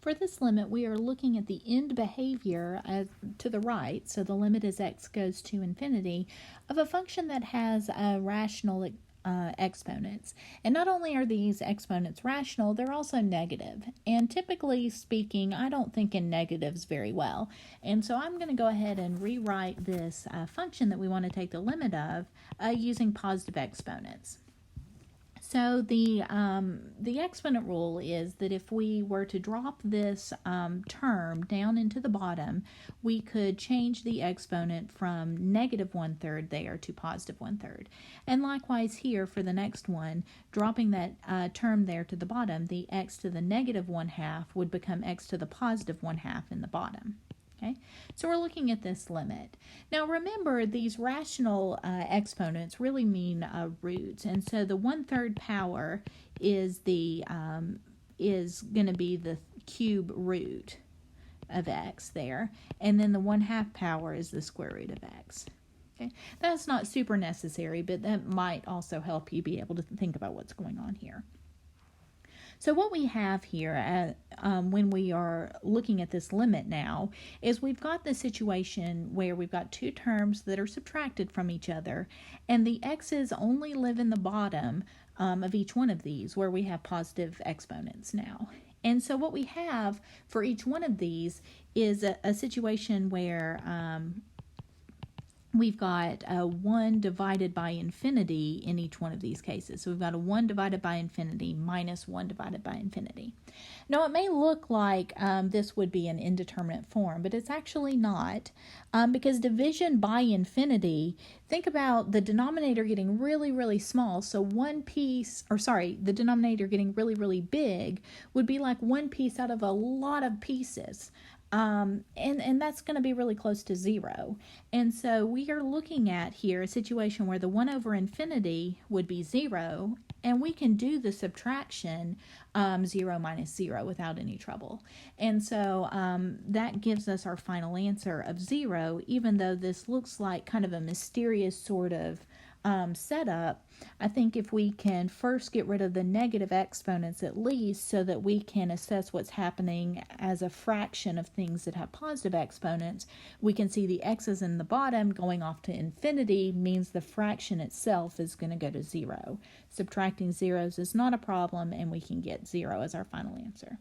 For this limit, we are looking at the end behavior to the right, so the limit as x goes to infinity, of a function that has rational exponents. And not only are these exponents rational, they're also negative. And typically speaking, I don't think in negatives very well. And so I'm going to go ahead and rewrite this function that we want to take the limit of using positive exponents. So the exponent rule is that if we were to drop this term down into the bottom, we could change the exponent from negative 1/3 there to positive 1/3. And likewise here for the next one, dropping that term there to the bottom, the x to the negative 1/2 would become x to the positive 1/2 in the bottom. Okay, so we're looking at this limit. Now remember, these rational exponents really mean roots, and so the 1/3 power is going to be the cube root of x there, and then the 1/2 power is the square root of x. Okay, that's not super necessary, but that might also help you be able to think about what's going on here. So what we have here when we are looking at this limit now is we've got the situation where we've got two terms that are subtracted from each other, and the x's only live in the bottom of each one of these where we have positive exponents now. And so what we have for each one of these is a situation where we've got 1 divided by infinity in each one of these cases. So we've got a 1 divided by infinity minus 1 divided by infinity. Now it may look like this would be an indeterminate form, but it's actually not, because division by infinity, think about the denominator getting really, really small. So the denominator getting really, really big would be like one piece out of a lot of pieces. And that's going to be really close to 0. And so we are looking at here a situation where the 1 over infinity would be 0, and we can do the subtraction 0 minus 0 without any trouble. And so that gives us our final answer of 0, even though this looks like kind of a mysterious sort of setup. I think if we can first get rid of the negative exponents at least, so that we can assess what's happening as a fraction of things that have positive exponents, we can see the x's in the bottom going off to infinity means the fraction itself is going to go to 0. Subtracting zeros is not a problem, and we can get 0 as our final answer.